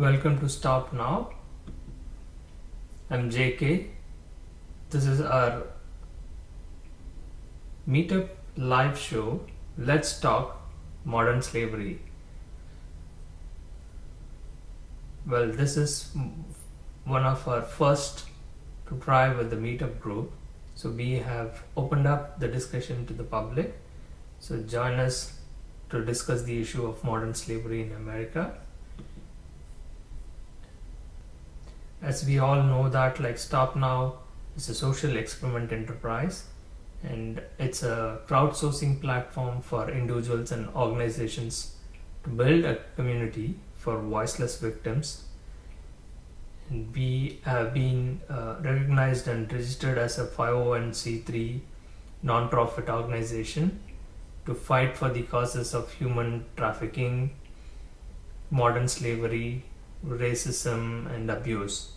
Welcome to Stop Now. I'm JK. This is our Meetup live show. Let's talk modern slavery. Well, this is one of our first to try with the Meetup group. So we have opened up the discussion to the public. So join us to discuss the issue of modern slavery in America. As we all know that Stop Now is a social experiment enterprise, and it's a crowdsourcing platform for individuals and organizations to build a community for voiceless victims. And we have been recognized and registered as a 501c3 non-profit organization to fight for the causes of human trafficking, modern slavery, racism and abuse.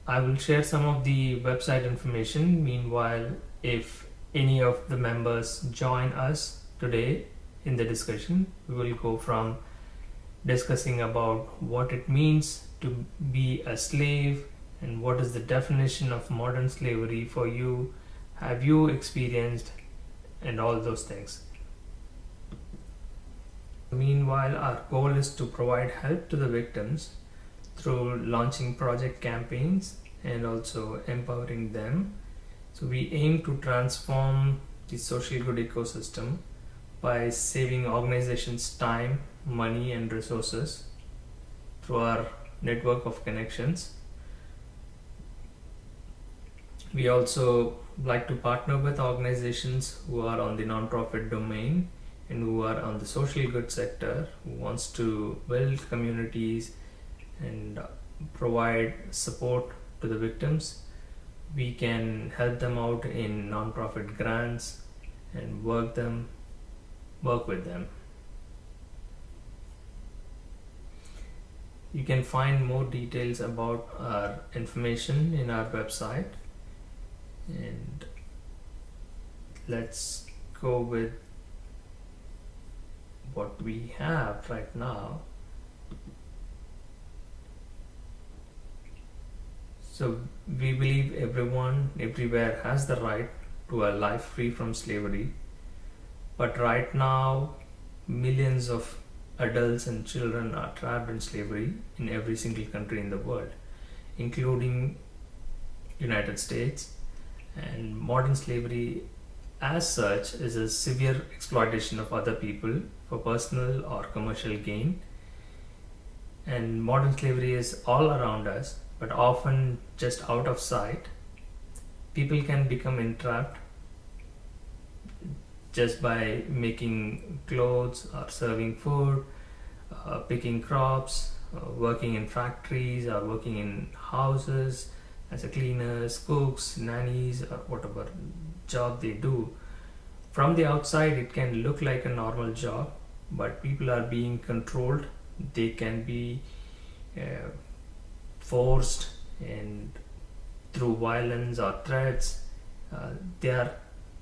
I will share some of the website information. Meanwhile, if any of the members join us today in the discussion, we will go from discussing about what it means to be a slave and what is the definition of modern slavery for you, have you experienced, and all those things. Meanwhile, our goal is to provide help to the victims through launching project campaigns and also empowering them. So we aim to transform the social good ecosystem by saving organizations time, money and resources through our network of connections. We also like to partner with organizations who are on the nonprofit domain and who are on the social good sector, who wants to build communities and provide support to the victims. We can help them out in nonprofit grants and work with them. You can find more details about our information in our website, and let's go with what we have right now. So we believe everyone everywhere has the right to a life free from slavery, but right now millions of adults and children are trapped in slavery in every single country in the world, including United States. And modern slavery as such is a severe exploitation of other people for personal or commercial gain. And modern slavery is all around us, but often just out of sight. People can become entrapped just by making clothes or serving food, picking crops, working in factories or working in houses as a cleaners, cooks, nannies, or whatever job they do. From the outside it can look like a normal job, but people are being controlled. They can be forced, and through violence or threats, they are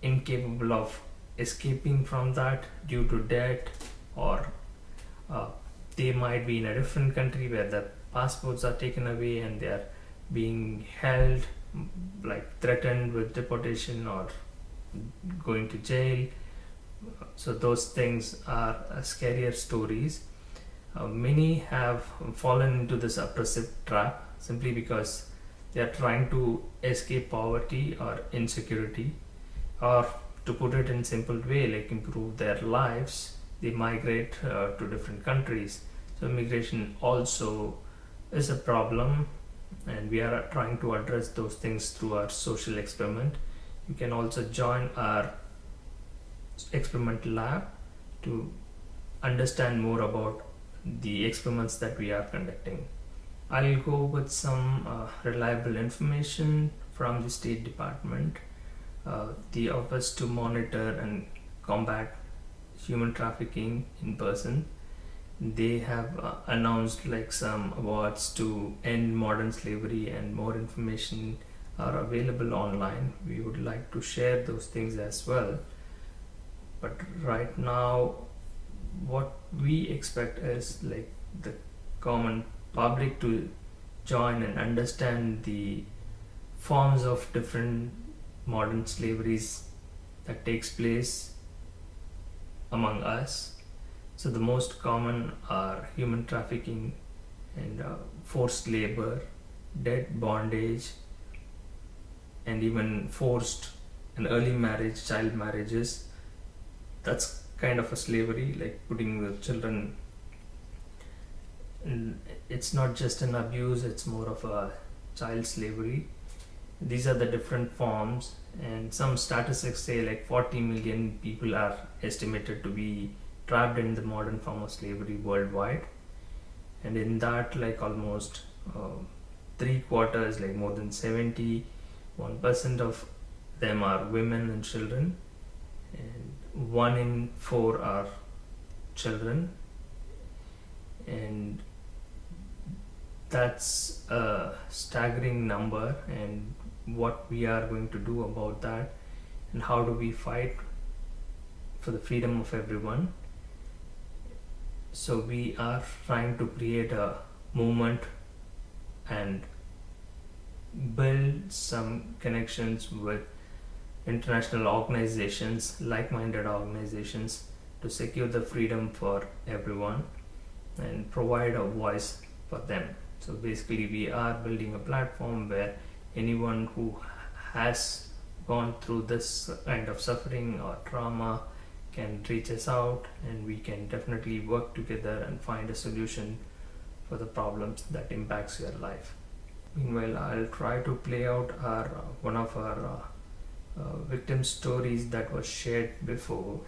incapable of escaping from that due to debt, or they might be in a different country where their passports are taken away and they are being held, threatened with deportation or going to jail. So those things are scarier stories. Many have fallen into this oppressive trap simply because they are trying to escape poverty or insecurity, or to put it in simple way, improve their lives. They migrate to different countries. So immigration also is a problem, and we are trying to address those things through our social experiment. You can also join our experimental lab to understand more about the experiments that we are conducting. I'll go with some reliable information from the State Department, the Office to Monitor and Combat Human Trafficking in Person. They have announced some awards to end modern slavery, and more information are available online. We would like to share those things as well. But right now what we expect is the common public to join and understand the forms of different modern slaveries that takes place among us. So the most common are human trafficking and forced labor, debt bondage, and even forced and early marriage, child marriages. That's kind of a slavery, like putting the children. And it's not just an abuse; it's more of a child slavery. These are the different forms, and some statistics say like 40 million people are estimated to be trapped in the modern form of slavery worldwide, and in that, like almost three quarters, like more than 71% of them are women and children, and 1 in 4 are children, and that's a staggering number. And what we are going to do about that, and how do we fight for the freedom of everyone. So we are trying to create a movement and build some connections with international organizations, like-minded organizations, to secure the freedom for everyone and provide a voice for them. So basically we are building a platform where anyone who has gone through this kind of suffering or trauma can reach us out, and we can definitely work together and find a solution for the problems that impacts your life. Meanwhile, I'll try to play out our one of our victim stories that was shared before.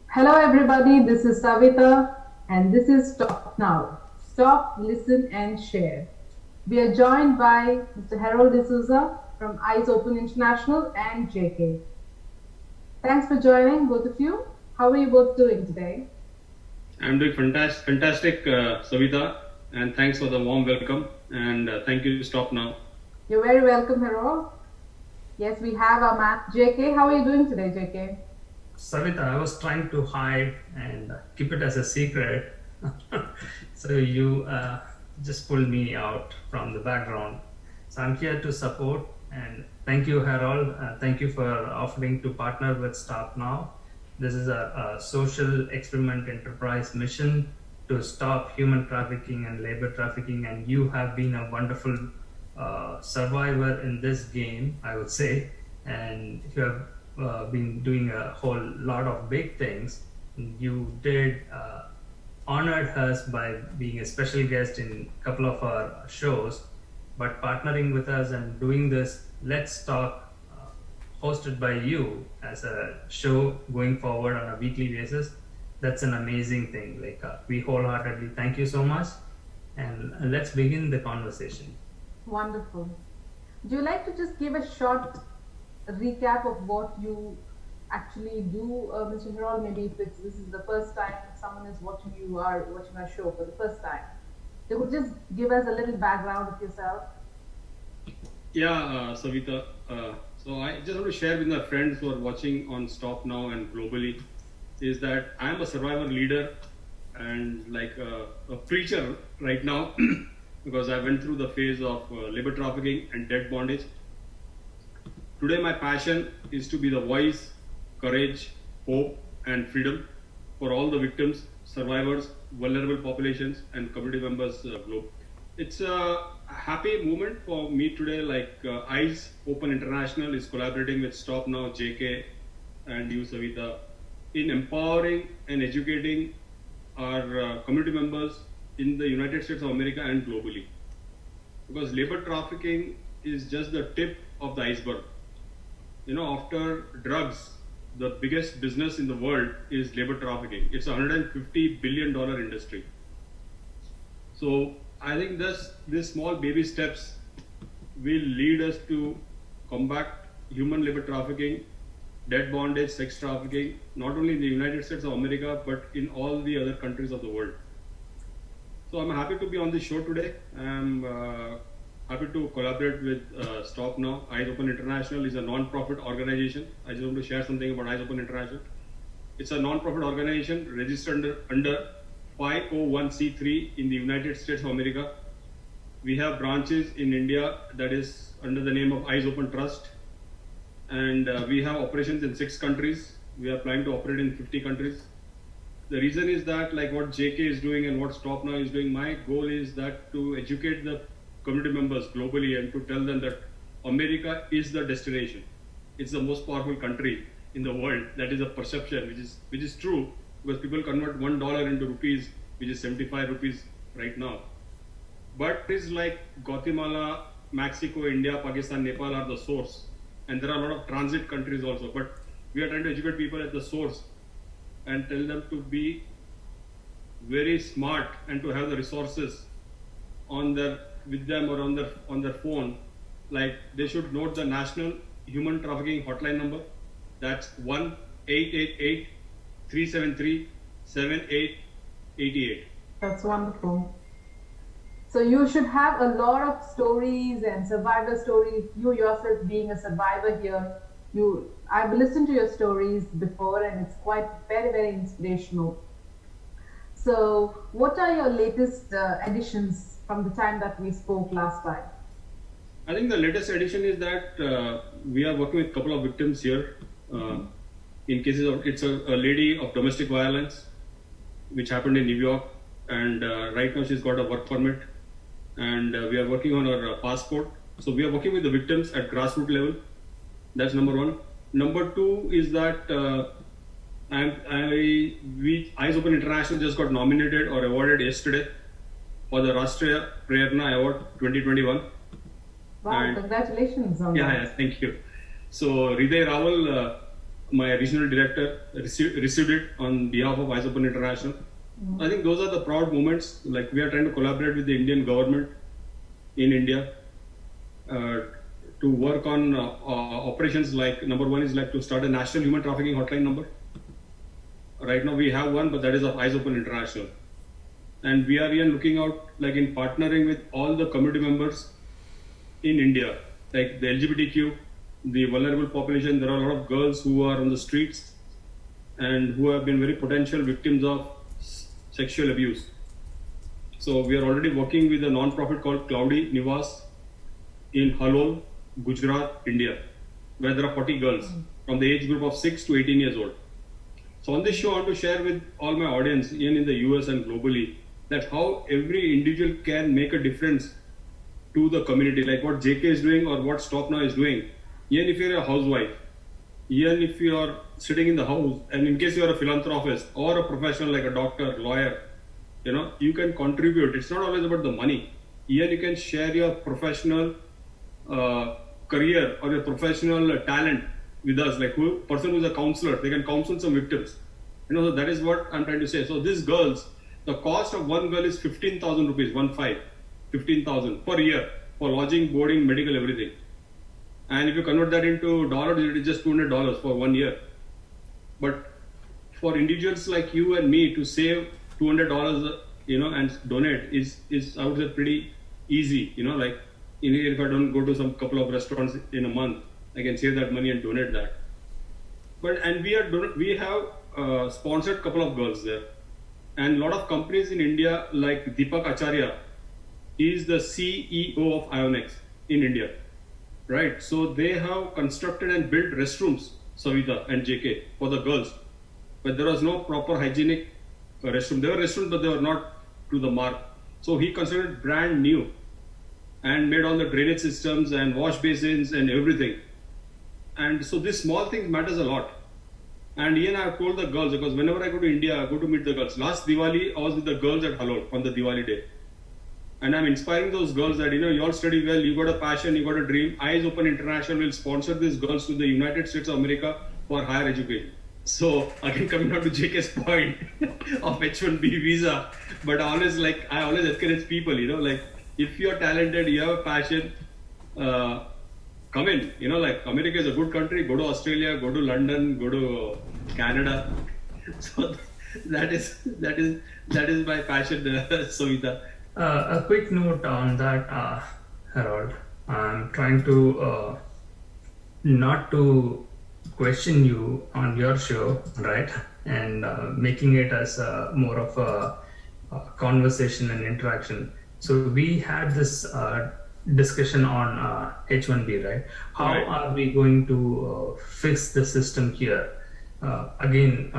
Hello everybody, this is Savita and this is Stop Now. Stop, listen and share. We are joined by Mr. Harold D'Souza from Eyes Open International and JK. Thanks for joining, both of you. How are you both doing today? I'm doing fantastic, Savita, and thanks for the warm welcome, and thank you, Stop Now. You're very welcome, Harold. Yes, we have our man, JK. How are you doing today, JK? Savita, I was trying to hide and keep it as a secret. So you just pulled me out from the background. So I'm here to support, and thank you, Harold. Thank you for offering to partner with Stop Now. This is a social experiment enterprise mission to stop human trafficking and labor trafficking, and you have been a wonderful survivor in this game, I would say, and you have been doing a whole lot of big things. You did honored us by being a special guest in a couple of our shows, but partnering with us and doing this Let's Talk, hosted by you as a show going forward on a weekly basis, that's an amazing thing. Like we wholeheartedly thank you so much, and let's begin the conversation. Wonderful. Do you like to just give a short recap of what you actually do, Mr. Harold? Maybe if this is the first time someone is watching our show for the first time, they could just give us a little background of yourself. Yeah, Savita. So I just want to share with my friends who are watching on Stop Now and globally, is that I am a survivor leader and like a preacher right now because I went through the phase of labor trafficking and debt bondage. Today my passion is to be the voice, courage, hope and freedom for all the victims, survivors, vulnerable populations and community members globally. It's a happy moment for me today. Like Eyes Open International is collaborating with Stop Now, JK and you, Savita, in empowering and educating our community members in the United States of America and globally. Because labor trafficking is just the tip of the iceberg. You know, after drugs, the biggest business in the world is labor trafficking. It's a $150 billion industry. So I think these small baby steps will lead us to combat human labor trafficking, debt bondage, sex trafficking, not only in the United States of America, but in all the other countries of the world. So I'm happy to be on this show today. I'm happy to collaborate with Stop Now. Eyes Open International is a non-profit organization. I just want to share something about Eyes Open International. It's a non-profit organization registered under 501c3 in the United States of America. We have branches in India that is under the name of Eyes Open Trust, and we have operations in 6 countries. We are planning to operate in 50 countries. The reason is that, like what JK is doing and what Stop Now is doing, my goal is that to educate the community members globally and to tell them that America is the destination. It's the most powerful country in the world. That is a perception which is true, because people convert $1 into rupees, which is 75 rupees right now. But it's like Guatemala, Mexico, India, Pakistan, Nepal are the source, and there are a lot of transit countries also. But we are trying to educate people at the source and tell them to be very smart and to have the resources with them or on their phone. Like they should note the National Human Trafficking Hotline number. That's 1-888-373-7888. That's wonderful. So you should have a lot of stories and survivor stories. You yourself being a survivor here, I've listened to your stories before, and it's quite very, very inspirational. So what are your latest additions from the time that we spoke last time? I think the latest addition is that we are working with a couple of victims here. In cases of, it's a lady of domestic violence, which happened in New York, and right now she's got a work permit, and we are working on her passport. So we are working with the victims at grassroots level. That's number one. Number two is that Eyes Open International just got nominated or awarded yesterday for the Rashtriya Prerna Award 2021. Wow, and congratulations on that. Yeah, thank you. So Hriday Rawal, my regional director, received it on behalf of Eyes Open International. Mm-hmm. I think those are the proud moments. Like we are trying to collaborate with the Indian government in India to work on operations. Like number one is like to start a national human trafficking hotline number. Right now we have one, but that is of Eyes Open International. And we are here looking out, like in partnering with all the community members in India, like the LGBTQ, the vulnerable population. There are a lot of girls who are on the streets and who have been very potential victims of sexual abuse. So we are already working with a non-profit called Cloudy Nivas in Halol, Gujarat, India, where there are 40 girls from the age group of 6 to 18 years old. So on this show, I want to share with all my audience, even in the US and globally, that how every individual can make a difference to the community, like what JK is doing or what Stop Now is doing. Even if you're a housewife, even if you're sitting in the house, and in case you're a philanthropist or a professional like a doctor, lawyer, you can contribute. It's not always about the money. Even you can share your professional career or your professional talent with us. Like person who's a counselor, they can counsel some victims. So that is what I'm trying to say. So these girls, the cost of one girl is 15,000 rupees, 15,000 per year for lodging, boarding, medical, everything. And if you convert that into dollars, it is just $200 for 1 year. But for individuals like you and me to save $200, and donate is I would say pretty easy. Like if I don't go to some couple of restaurants in a month, I can save that money and donate that. And we have sponsored a couple of girls there, and a lot of companies in India like Deepak Acharya, he is the CEO of Ionex in India, right? So they have constructed and built restrooms, Savita and JK, for the girls, but there was no proper hygienic restroom. There were restrooms, but they were not to the mark. So he constructed brand new and made all the drainage systems and wash basins and everything. And so this small thing matters a lot. And I have told the girls, because whenever I go to India, I go to meet the girls. Last Diwali, I was with the girls at Halol on the Diwali day. And I'm inspiring those girls that, you all study well, you got a passion, you got a dream. Eyes Open International will sponsor these girls to the United States of America for higher education. So again, coming down to JK's point of H1B visa, but I always encourage people, like if you're talented, you have a passion, come in, like America is a good country, go to Australia, go to London, go to Canada. So that is my passion, Savita. A quick note on that, Harold. I'm trying to not to question you on your show, right? And making it as more of a conversation and interaction. So we had this discussion on H1B, right? How Right. are we going to fix the system here? Again,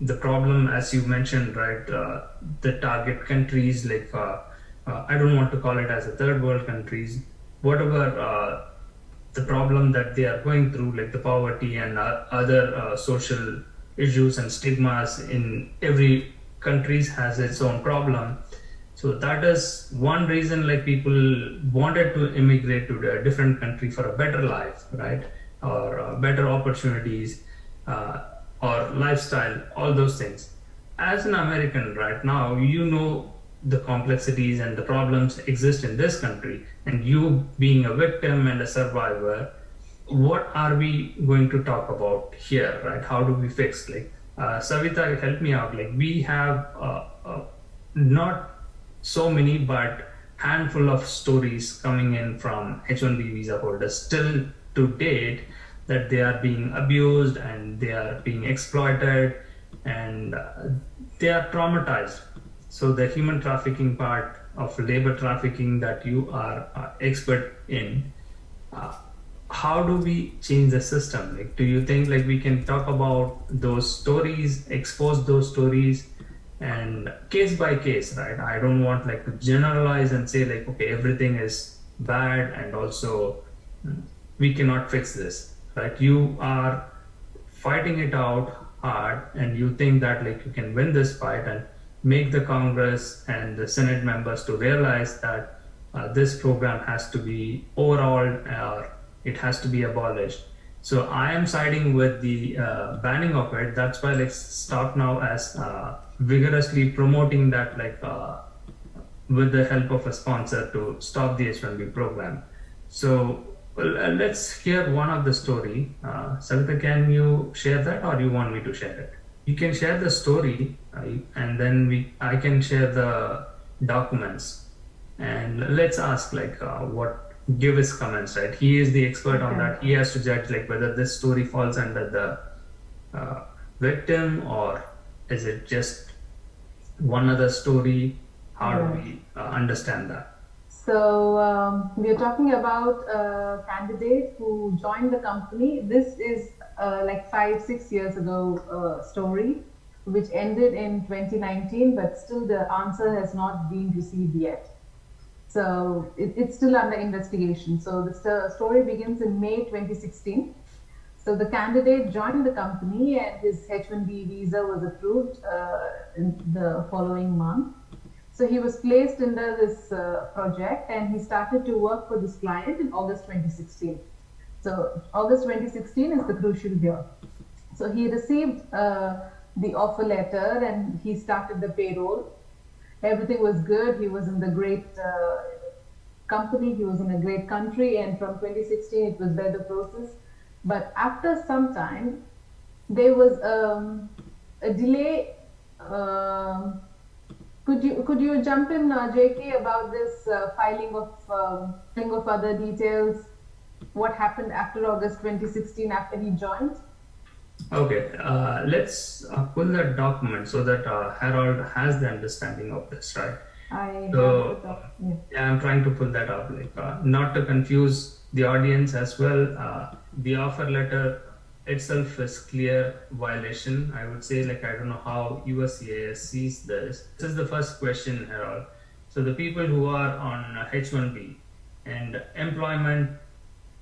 the problem, as you mentioned, right? The target countries, like I don't want to call it as a third world countries, whatever the problem that they are going through, like the poverty and other social issues and stigmas in every countries has its own problem. So that is one reason, like people wanted to immigrate to a different country for a better life, right? Or better opportunities, uh, or lifestyle, all those things. As an American right now, you know the complexities and the problems exist in this country, and you being a victim and a survivor, what are we going to talk about here, right? How do we fix? Like, Savita, help me out. Like, we have not so many, but handful of stories coming in from H1B visa holders still to date that they are being abused and they are being exploited and they are traumatized. So the human trafficking part of labor trafficking that you are expert in, uh, how do we change the system? Like, do you think like we can talk about those stories, expose those stories, and case by case, right? I don't want like to generalize and say like, okay, everything is bad and also we cannot fix this, right? You are fighting it out hard and you think that like you can win this fight and make the Congress and the Senate members to realize that this program has to be overhauled or it has to be abolished. So I am siding with the banning of it. That's why like Stop Now as vigorously promoting that, like with the help of a sponsor to stop the H1B program. So well, let's hear one of the story. Savita, can you share that, or you want me to share it? You can share the story, and then I can share the documents, and let's ask like what give his comments. Right, he is the expert on that. He has to judge like whether this story falls under the victim or is it just one other story. How do we understand that? So we are talking about a candidate who joined the company. This is like 5-6 years ago story, which ended in 2019, but still the answer has not been received yet. So it's still under investigation. So the story begins in May 2016. So the candidate joined the company and his H1B visa was approved in the following month. So he was placed under this project and he started to work for this client in August 2016. So August 2016 is the crucial year. So he received the offer letter and he started the payroll. Everything was good. He was in the great company. He was in a great country. And from 2016, it was better process. But after some time, there was a delay. Could you jump in, JK, about this filing of other details? What happened after August 2016 after he joined? Okay, let's pull that document so that Harold has the understanding of this, right? Yeah, I'm trying to pull that up, like not to confuse the audience as well. The offer letter itself is clear violation. I would say, like, I don't know how USCIS sees this. This is the first question, Harold. So the people who are on H1B and employment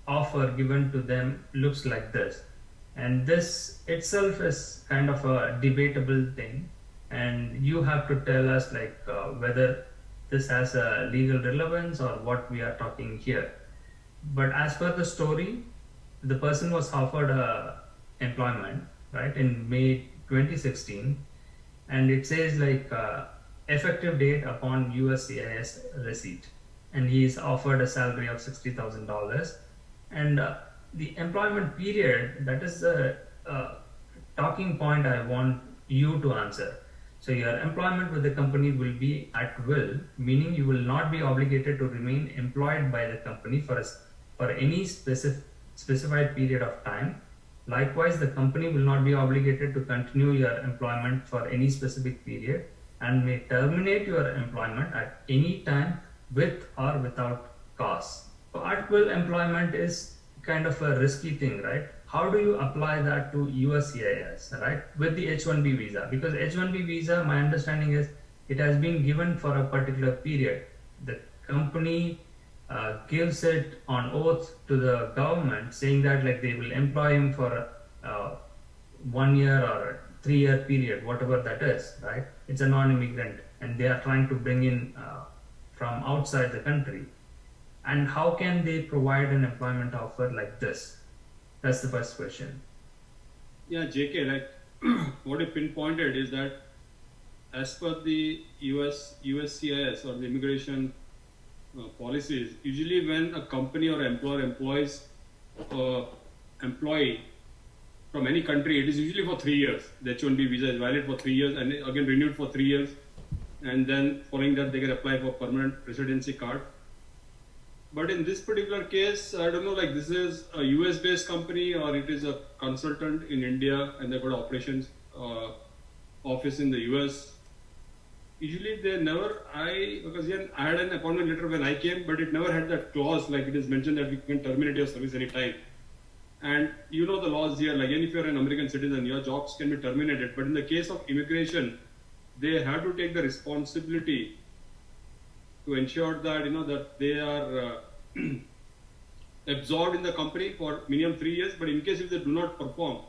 offer given to them looks like this. And this itself is kind of a debatable thing. And you have to tell us like whether this has a legal relevance or what we are talking here. But as per the story, the person was offered employment, right, in May 2016, and it says like effective date upon USCIS receipt, and he is offered a salary of $60,000, and the employment period, that is a talking point I want you to answer. So your employment with the company will be at will, meaning you will not be obligated to remain employed by the company for any specified period of time. Likewise, the company will not be obligated to continue your employment for any specific period and may terminate your employment at any time with or without cause. So at will employment is kind of a risky thing, right? How do you apply that to USCIS, right? With the H-1B visa, because H-1B visa, my understanding is it has been given for a particular period. The company gives it on oath to the government, saying that like they will employ him for 1 year or a 3-year period, whatever that is, right? It's a non-immigrant, and they are trying to bring in from outside the country. And how can they provide an employment offer like this? That's the first question. Yeah, JK, like what you pinpointed is that as per the USCIS or the immigration policies, usually when a company or employer employs employee from any country, it is usually for 3 years. The H-1B visa is valid for 3 years and again renewed for 3 years. And then following that, they can apply for permanent residency card. But in this particular case, I don't know, like this is a US based company or it is a consultant in India and they've got operations office in the US. Usually they never, because yeah, I had an appointment letter when I came, but it never had that clause like it is mentioned that we can terminate your service anytime. And you know the laws here, like if you're an American citizen, your jobs can be terminated. But in the case of immigration, they have to take the responsibility to ensure that that they are absorbed in the company for minimum 3 years. But in case if they do not perform,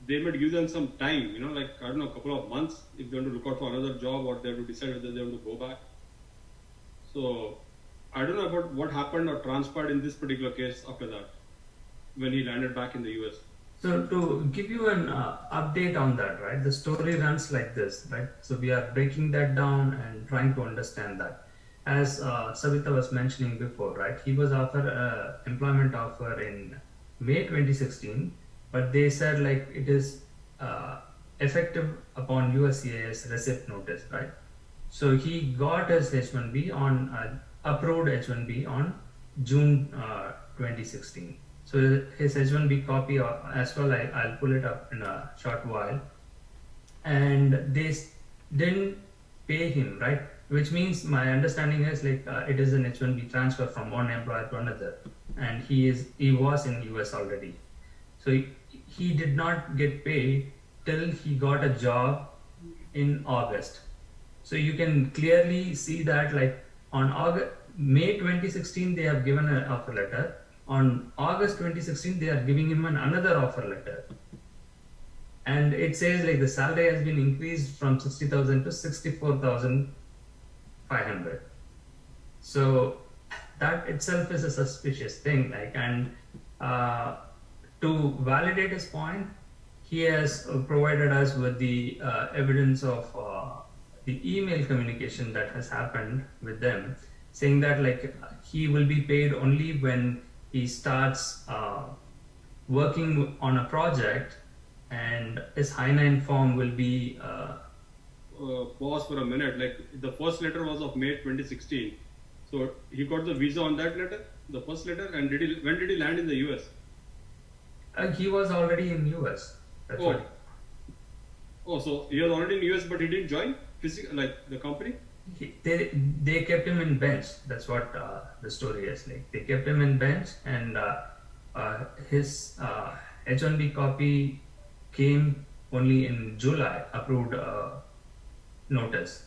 they might give them some time, like I don't know, a couple of months if they want to look out for another job or they have to decide whether they want to go back. So I don't know about what happened or transpired in this particular case after that when he landed back in the US. So to give you an update on that, right, the story runs like this, right? So we are breaking that down and trying to understand that. As Savita was mentioning before, right, he was offered an employment offer in May 2016, but they said like it is effective upon USCIS receipt notice, right? So he got his H-1B on approved H-1B on June 2016. So his H-1B copy as well, I'll pull it up in a short while. And they didn't pay him, right? Which means my understanding is like it is an H-1B transfer from one employer to another, and he was in US already. So he did not get paid till he got a job in August. So you can clearly see that like on May 2016 they have given an offer letter. On August 2016 they are giving him another offer letter, and it says like the salary has been increased from 60,000 to 64,500. So that itself is a suspicious thing, like, and to validate his point, he has provided us with the evidence of the email communication that has happened with them, saying that like he will be paid only when he starts working on a project, and his I-9 form will be pause for a minute. Like the first letter was of May 2016, so he got the visa on that letter, the first letter. And when did he land in the US? He was already in US. That's what. Oh, so he was already in US, but he didn't join like the company. They kept him in bench. That's what the story is like. They kept him in bench, and his H-1B copy came only in July, approved notice,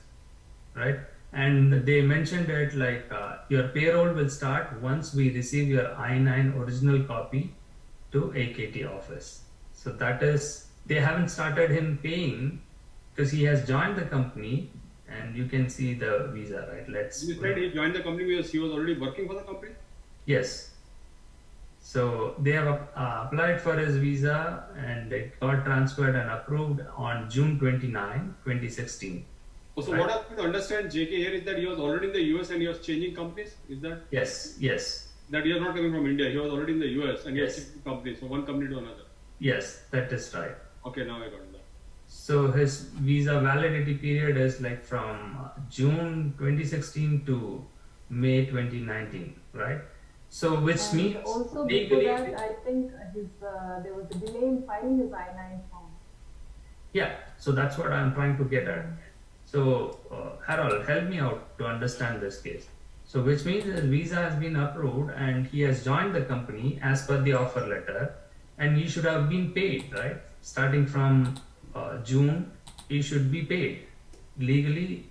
right? And they mentioned it like your payroll will start once we receive your I-9 original copy to AKT office. So that is, they haven't started him paying because he has joined the company. And you can see the visa, right? You said he joined the company because he was already working for the company? Yes. So they have applied for his visa and it got transferred and approved on June 29, 2016. Oh, so right? What I have to understand, JK, here is that he was already in the US and he was changing companies? Is that? Yes. That he was not coming from India, he was already in the US and he was changing companies, from one company to another. Yes, that is right. Okay, now I got that. So his visa validity period is like from June 2016 to May 2019, right? So which And means also before legally, that, I think there was a delay in filing his I-9 form. yeah. So that's what I'm trying to get at. So Harold, help me out to understand this case. So which means his visa has been approved and he has joined the company as per the offer letter, and he should have been paid, right? Starting from June, he should be paid. Legally,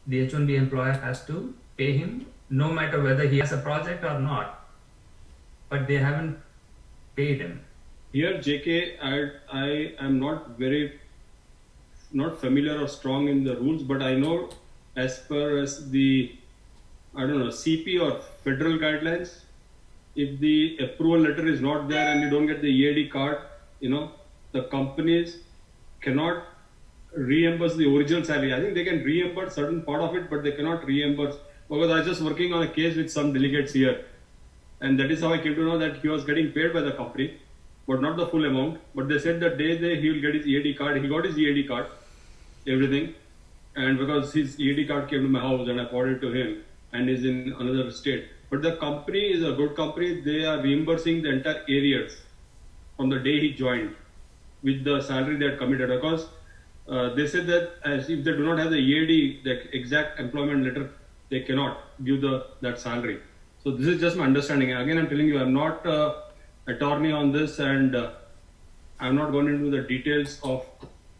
the H1B employer has to pay him no matter whether he has a project or not, but they haven't paid him. Here, JK, I am not familiar or strong in the rules, but I know as per as the, I don't know, CP or federal guidelines, if the approval letter is not there and you don't get the EAD card, the companies cannot reimburse the original salary. I think they can reimburse certain part of it, but they cannot reimburse, because I was just working on a case with some delegates here, and that is how I came to know that he was getting paid by the company, but not the full amount. But they said that he will get his EAD card. He got his EAD card, everything, and because his EAD card came to my house and I forwarded it to him, and is in another state. But the company is a good company. They are reimbursing the entire arrears from the day he joined with the salary they had committed, because they said that as if they do not have the EAD, the exact employment letter, they cannot give that salary. So this is just my understanding. Again, I'm telling you, I'm not attorney on this, and I'm not going into the details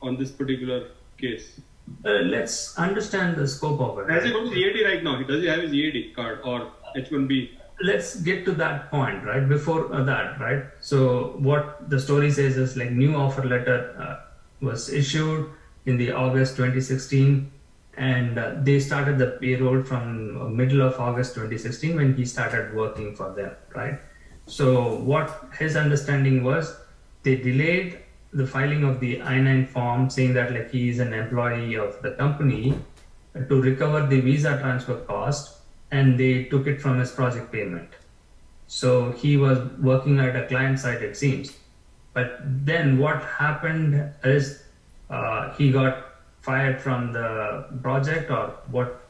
on this particular case. Let's understand the scope of it. Has he got his EAD right now? Does he have his EAD card or H1B? Let's get to that point, right? Before that, right? So what the story says is like new offer letter was issued in the August 2016, and they started the payroll from middle of August 2016 when he started working for them, right? So what his understanding was, they delayed the filing of the I-9 form, saying that like he is an employee of the company, to recover the visa transfer cost, and they took it from his project payment. So he was working at a client site, it seems. But then what happened is he got fired from the project, or what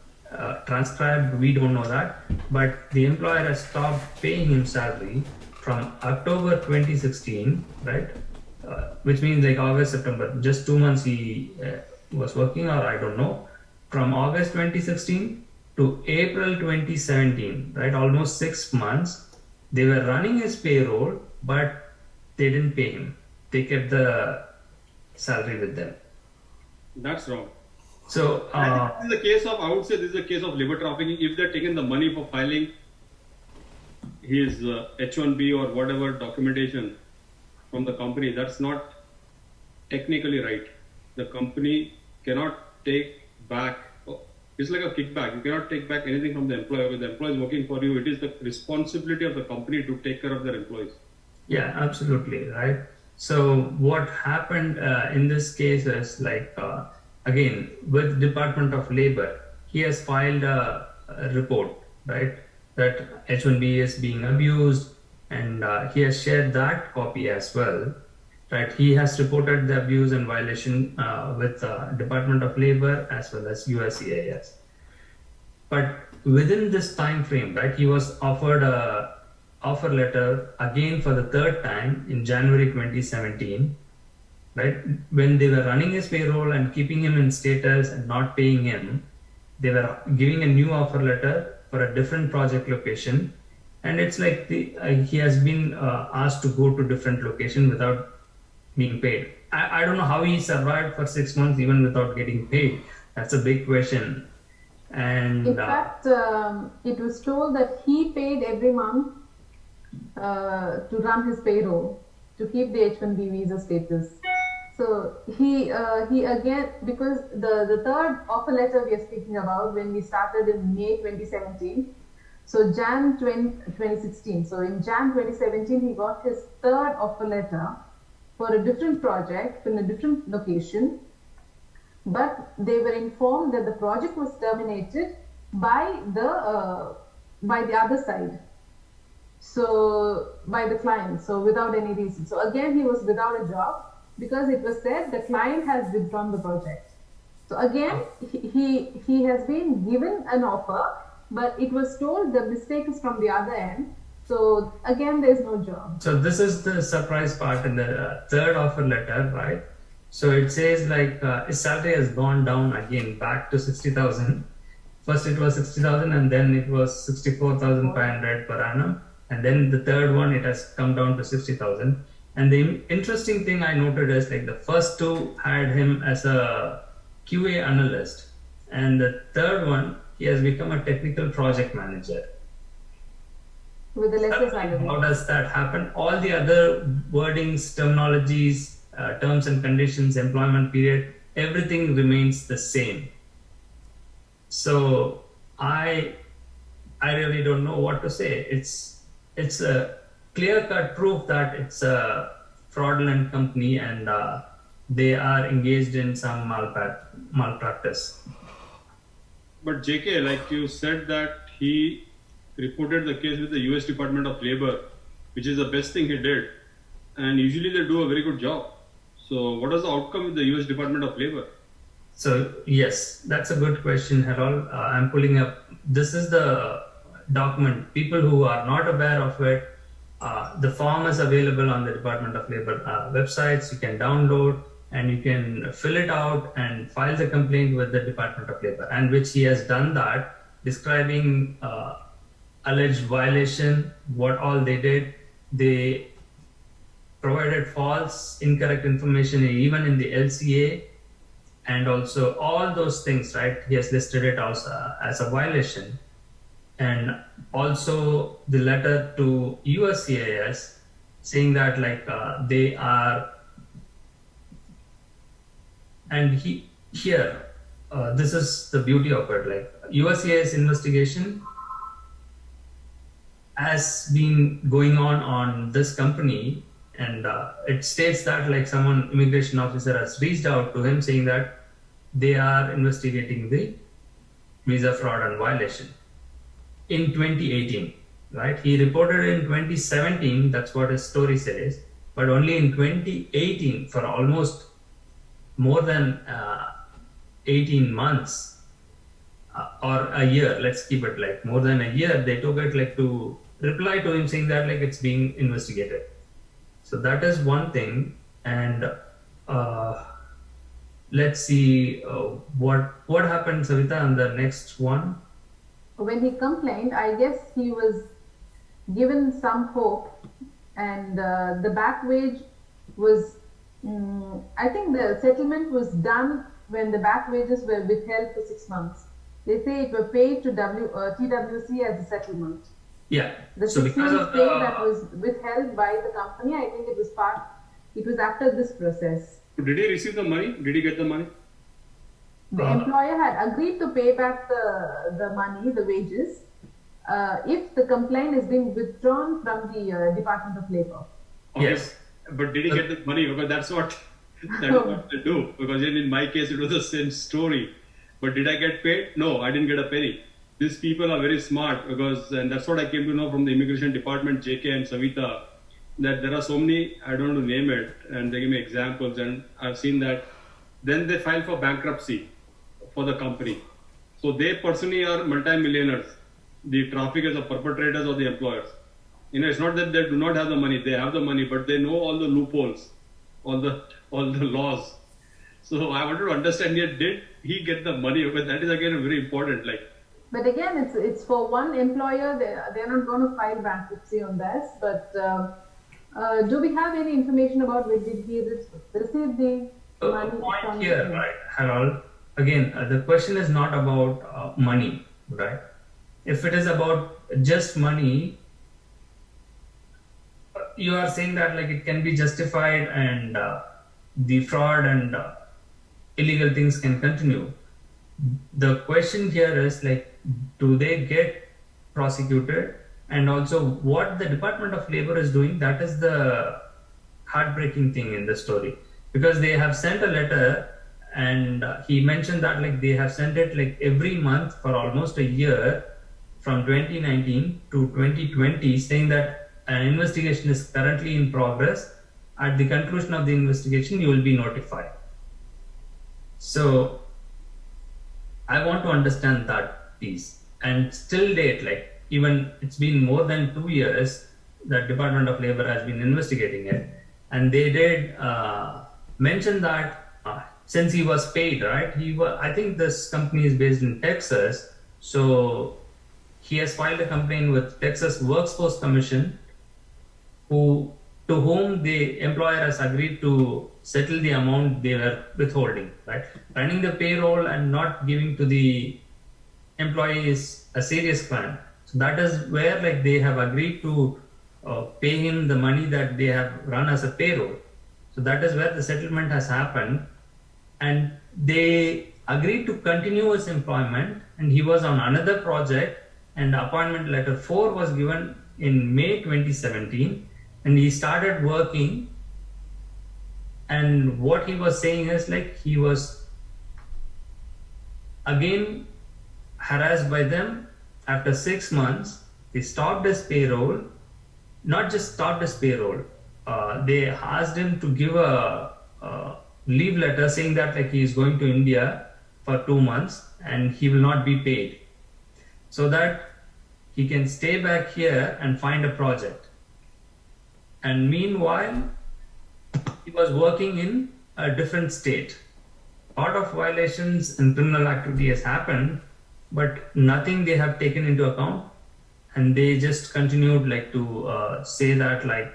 transcribed, we don't know that. But the employer has stopped paying him salary from October 2016, right? Which means like August, September, just 2 months he was working, or I don't know. From August 2016 to April 2017, right? Almost 6 months. They were running his payroll, but they didn't pay him. They kept the salary with them. That's wrong. So this is a case of, I would say this is a case of labor trafficking. If they're taking the money for filing his H1B or whatever documentation from the company, that's not technically right. The company cannot take back. It's like a kickback. You cannot take back anything from the employer. When the employer is working for you, it is the responsibility of the company to take care of their employees. Yeah, absolutely, right? So what happened in this case is like, again, with Department of Labor, he has filed a report, right? That H1B is being abused, and he has shared that copy as well, right? He has reported the abuse and violation with Department of Labor as well as USCIS. But within this time frame, right, he was offered a offer letter again for the third time in January 2017, right? When they were running his payroll and keeping him in status and not paying him, they were giving a new offer letter for a different project location. And it's like he has been asked to go to different location without being paid. I don't know how he survived for 6 months even without getting paid. That's a big question. And in fact, it was told that he paid every month to run his payroll to keep the H1B visa status. So he again, because the third offer letter we are speaking about, when we started in May 2017, so Jan 2016. So in Jan 2017, he got his third offer letter for a different project in a different location, but they were informed that the project was terminated by the other side, so by the client, so without any reason. So again, he was without a job, because it was said the client has withdrawn the project. So again, he has been given an offer, but it was told the mistake is from the other end. So again, there's no job. So this is the surprise part in the third offer letter, right? So it says like his salary has gone down again back to 60,000. First it was 60,000 and then it was 64,500 per annum. And then the third one, it has come down to 60,000. And the interesting thing I noted is like the first two had him as a QA analyst. And the third one, he has become a technical project manager. With a lesser salary. How does that happen? All the other wordings, terminologies, terms and conditions, employment period, everything remains the same. So I really don't know what to say. It's a clear-cut proof that it's a fraudulent company and they are engaged in some malpractice. But JK, like you said that he reported the case with the US Department of Labor, which is the best thing he did. And usually they do a very good job. So what was the outcome with the US Department of Labor? So yes, that's a good question, Harold. I'm pulling up. This is the document. People who are not aware of it, the form is available on the Department of Labor websites. You can download and you can fill it out and file the complaint with the Department of Labor, and which he has done that, describing alleged violation, what all they did. They provided false, incorrect information even in the LCA, and also all those things, right? He has listed it as a violation. And also the letter to USCIS saying that like they are, and this is the beauty of it, like USCIS investigation has been going on this company, and it states that like someone, immigration officer, has reached out to him saying that they are investigating the visa fraud and violation in 2018, right? He reported in 2017, that's what his story says, but only in 2018, for almost more than 18 months or a year, let's keep it like more than a year, they took it like to reply to him saying that like it's being investigated. So that is one thing. And let's see what happened, Savita, on the next one. When he complained, I guess he was given some hope, and the back wage was, I think the settlement was done when the back wages were withheld for 6 months. They say it were paid to TWC as a settlement. Yeah. The So 6 because months of pay that was withheld by the company, I think it was after this process. Did he receive the money? Did he get the money? The employer had agreed to pay back the money, the wages, if the complaint is being withdrawn from the Department of Labor. Okay. Yes. But did he get the money? Because that's what they do. Because in my case, it was the same story. But did I get paid? No, I didn't get a penny. These people are very smart, and that's what I came to know from the immigration department, JK and Savita, that there are so many, I don't know to name it, and they give me examples, and I've seen that. Then they file for bankruptcy for the company. So they personally are multi-millionaires. The traffickers are perpetrators or the employers. It's not that they do not have the money, they have the money, but they know all the loopholes, all the laws. So I wanted to understand here, did he get the money? But that is again very important. But again, it's for one employer. They're not going to file bankruptcy on this. But do we have any information about when did he receive the money? Point here, right, Harold? Again, the question is not about money, right? If it is about just money, you are saying that like it can be justified and the fraud and illegal things can continue. The question here is like, do they get prosecuted? And also what the Department of Labor is doing, that is the heartbreaking thing in the story, because they have sent a letter, and he mentioned that like they have sent it like every month for almost a year from 2019 to 2020, saying that an investigation is currently in progress at the conclusion of the investigation, you will be notified. So I want to understand that piece. And still date, like even it's been more than 2 years that Department of Labor has been investigating it, and they did mention that since he was paid, right? I think this company is based in Texas, so he has filed a complaint with Texas Workforce Commission, to whom the employer has agreed to settle the amount they were withholding, right? Running the payroll and not giving to the employee is a serious crime. So that is where like they have agreed to pay him the money that they have run as a payroll. So that is where the settlement has happened, and they agreed to continue his employment, and he was on another project, and appointment letter 4 was given in May 2017, and he started working. And what he was saying is like he was again harassed by them. After 6 months, they stopped his payroll. Not just stopped his payroll, they asked him to give a leave letter saying that like he is going to India for 2 months and he will not be paid, so that he can stay back here and find a project. And meanwhile, he was working in a different state. A lot of violations and criminal activity has happened, but nothing they have taken into account, and they just continued like to say that like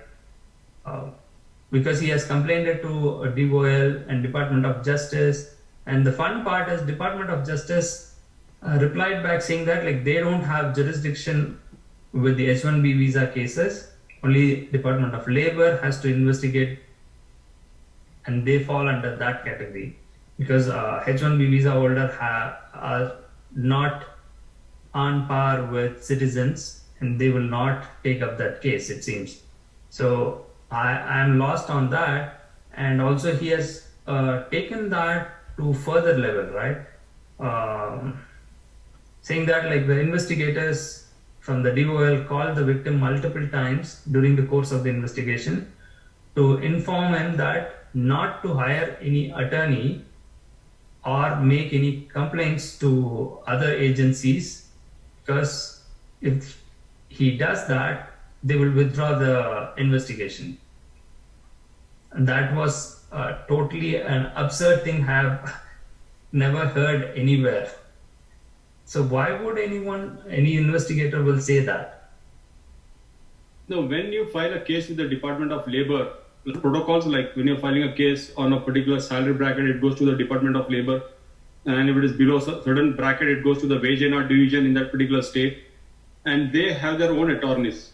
because he has complained it to DOL and Department of Justice. And the fun part is Department of Justice replied back saying that like they don't have jurisdiction with the H-1B visa cases. Only Department of Labor has to investigate, and they fall under that category because H-1B visa holder are not on par with citizens, and they will not take up that case, it seems. So I am lost on that. And also he has taken that to further level, right? Saying that like the investigators from the DOL called the victim multiple times during the course of the investigation to inform him that not to hire any attorney or make any complaints to other agencies, because if he does that, they will withdraw the investigation. And that was totally an absurd thing I have never heard anywhere. So why would any investigator will say that? No, when you file a case with the Department of Labor, the protocols like when you're filing a case on a particular salary bracket, it goes to the Department of Labor. And if it is below a certain bracket, it goes to the wage and hour division in that particular state. And they have their own attorneys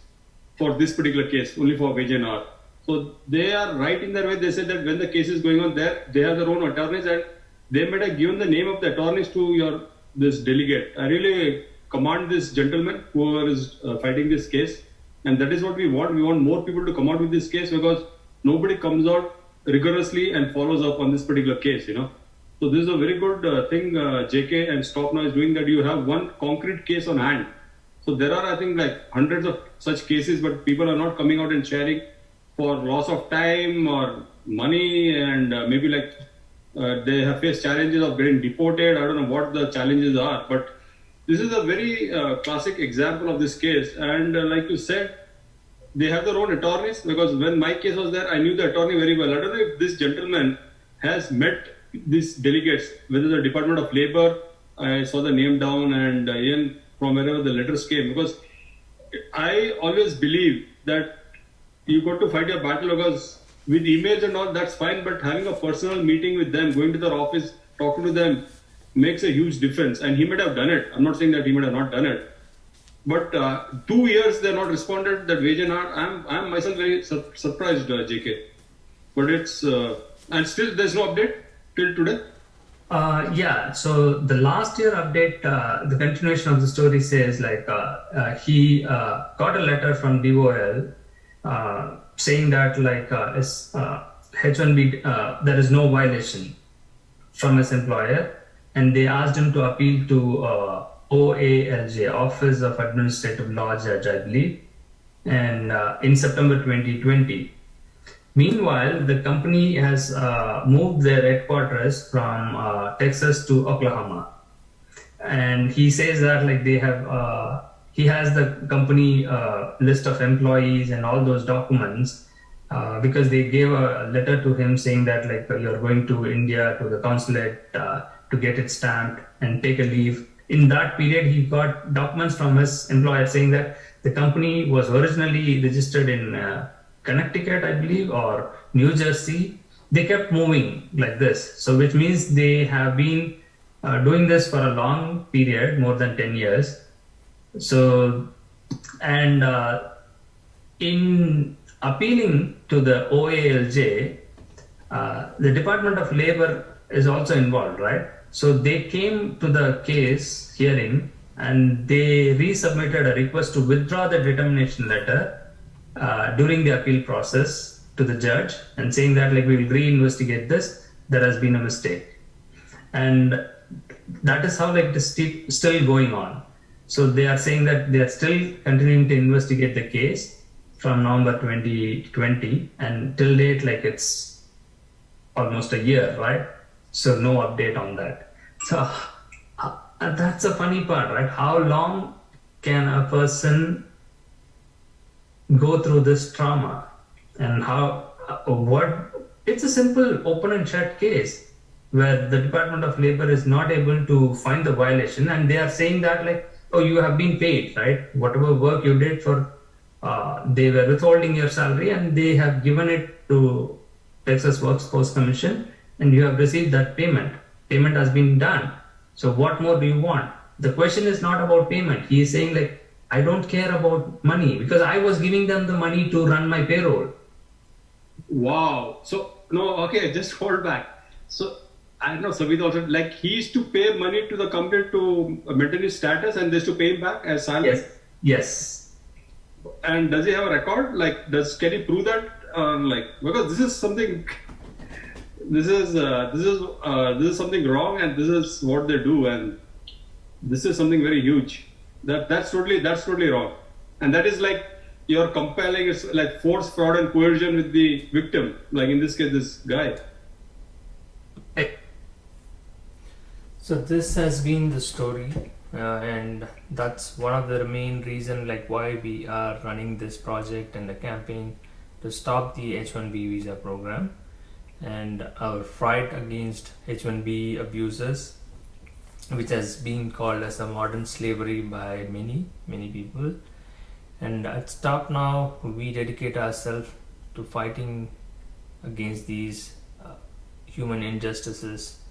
for this particular case, only for wage and hour. So they are right in their way. They said that when the case is going on there, they have their own attorneys, and they might have given the name of the attorneys to this delegate. I really commend this gentleman whoever is fighting this case. And that is what we want. We want more people to come out with this case, because nobody comes out rigorously and follows up on this particular case, So this is a very good thing JK and Stop Now is doing, that you have one concrete case on hand. So there are, I think, like hundreds of such cases, but people are not coming out and sharing for loss of time or money, and maybe like they have faced challenges of getting deported. I don't know what the challenges are, but this is a very classic example of this case. And like you said, they have their own attorneys, because when my case was there, I knew the attorney very well. I don't know if this gentleman has met these delegates, whether the Department of Labor, I saw the name down, and even from wherever the letters came, because I always believe that you got to fight your battle, because with emails and all, that's fine, but having a personal meeting with them, going to their office, talking to them, makes a huge difference. And he might have done it. I'm not saying that he might have not done it. But 2 years they're not responded, that wage and hour. I'm myself very surprised, JK. But it's, and still there's no update till today? Yeah, so the last year update, the continuation of the story says like he got a letter from DOL saying that like his H1B, there is no violation from his employer, and they asked him to appeal to OALJ, Office of Administrative Law Judge, I believe, and in September 2020. Meanwhile, the company has moved their headquarters from Texas to Oklahoma, and he says that like they have he has the company list of employees and all those documents because they gave a letter to him saying that like you're going to India to the consulate to get it stamped and take a leave. In that period, he got documents from his employer saying that the company was originally registered in Connecticut, I believe, or New Jersey. They kept moving like this, so which means they have been doing this for a long period, more than 10 years. So, and in appealing to the OALJ, the Department of Labor is also involved, right? So they came to the case hearing and they resubmitted a request to withdraw the determination letter during the appeal process to the judge and saying that like we will reinvestigate this, there has been a mistake. And that is how like it is still going on. So they are saying that they are still continuing to investigate the case from November 2020 and till date like it's almost a year, right? So no update on that. So that's a funny part, right? How long can a person go through this trauma, and how what it's a simple open and shut case where the Department of Labor is not able to find the violation, and they are saying that like, oh, you have been paid, right? Whatever work you did for they were withholding your salary and they have given it to Texas Workforce Commission and you have received that payment has been done. So what more do you want? The question is not about payment. He is saying like, I don't care about money because I was giving them the money to run my payroll. Wow. So, no, okay, just hold back. So, I don't know, Savita also, like he used to pay money to the company to maintain his status and they used to pay him back as salary? Yes. And does he have a record? Like, can he prove that? Like, because this is something, this is something wrong and this is what they do and this is something very huge. That's totally wrong. And that is like, you're compelling, it's like force, fraud and coercion with the victim. Like in this case, this guy. So this has been the story, and that's one of the main reason like why we are running this project and the campaign to stop the H-1B visa program and our fight against H-1B abusers, which has been called as a modern slavery by many people. And at Stop Now, we dedicate ourselves to fighting against these human injustices,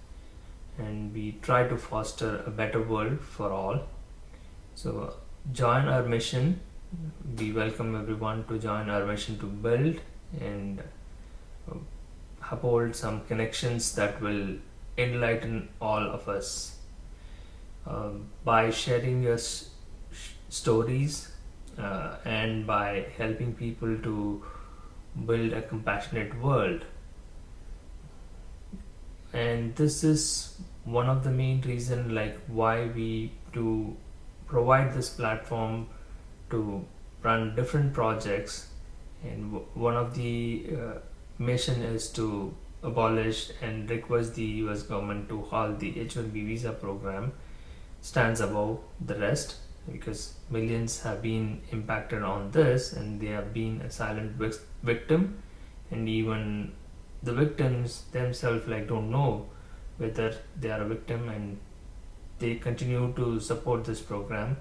and we try to foster a better world for all. So join our mission. We welcome everyone to join our mission to build and uphold some connections that will enlighten all of us. By sharing your stories and by helping people to build a compassionate world. And this is one of the main reasons like why we do provide this platform to run different projects, and one of the mission is to abolish and request the US government to halt the H-1B visa program stands above the rest, because millions have been impacted on this and they have been a silent victim, and even the victims themselves like don't know whether they are a victim, and they continue to support this program.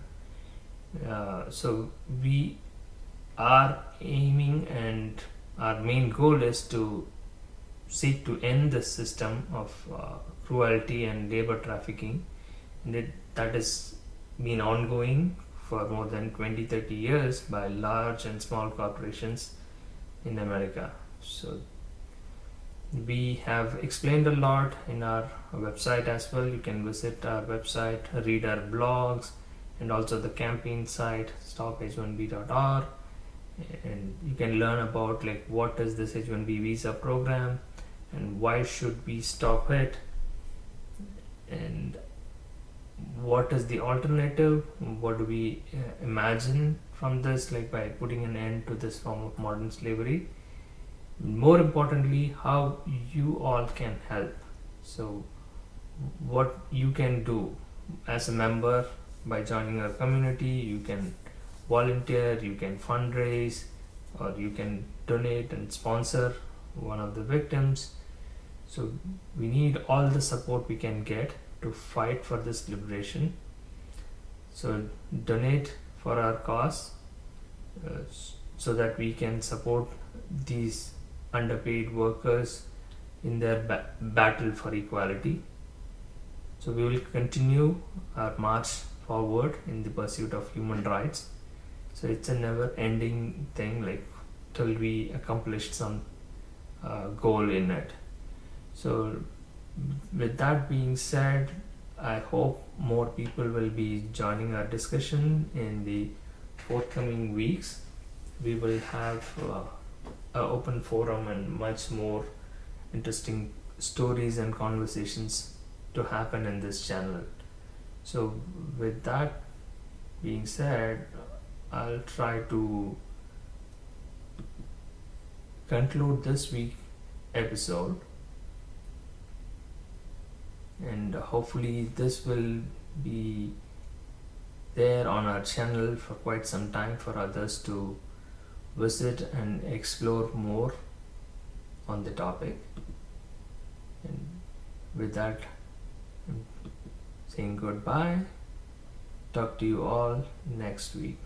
So we are aiming, and our main goal is to seek to end this system of cruelty and labor trafficking, and that has been ongoing for more than 20-30 years by large and small corporations in America. So we have explained a lot in our website as well. You can visit our website, read our blogs, and also the campaign site stoph1b.org, and you can learn about like what is this H-1B visa program and why should we stop it, and what is the alternative, what do we imagine from this, like by putting an end to this form of modern slavery. more importantly, how you all can help. So, what you can do as a member by joining our community, you can volunteer, you can fundraise, or you can donate and sponsor one of the victims. So, we need all the support we can get to fight for this liberation. So, donate for our cause so that we can support these underpaid workers in their battle for equality. So we will continue our march forward in the pursuit of human rights. So it's a never-ending thing, like till we accomplish some goal in it. So with that being said, I hope more people will be joining our discussion in the forthcoming weeks. We will have an open forum and much more interesting stories and conversations to happen in this channel. So with that being said, I'll try to conclude this week episode, and hopefully this will be there on our channel for quite some time for others to visit and explore more on the topic. And with that, I'm saying goodbye. Talk to you all next week.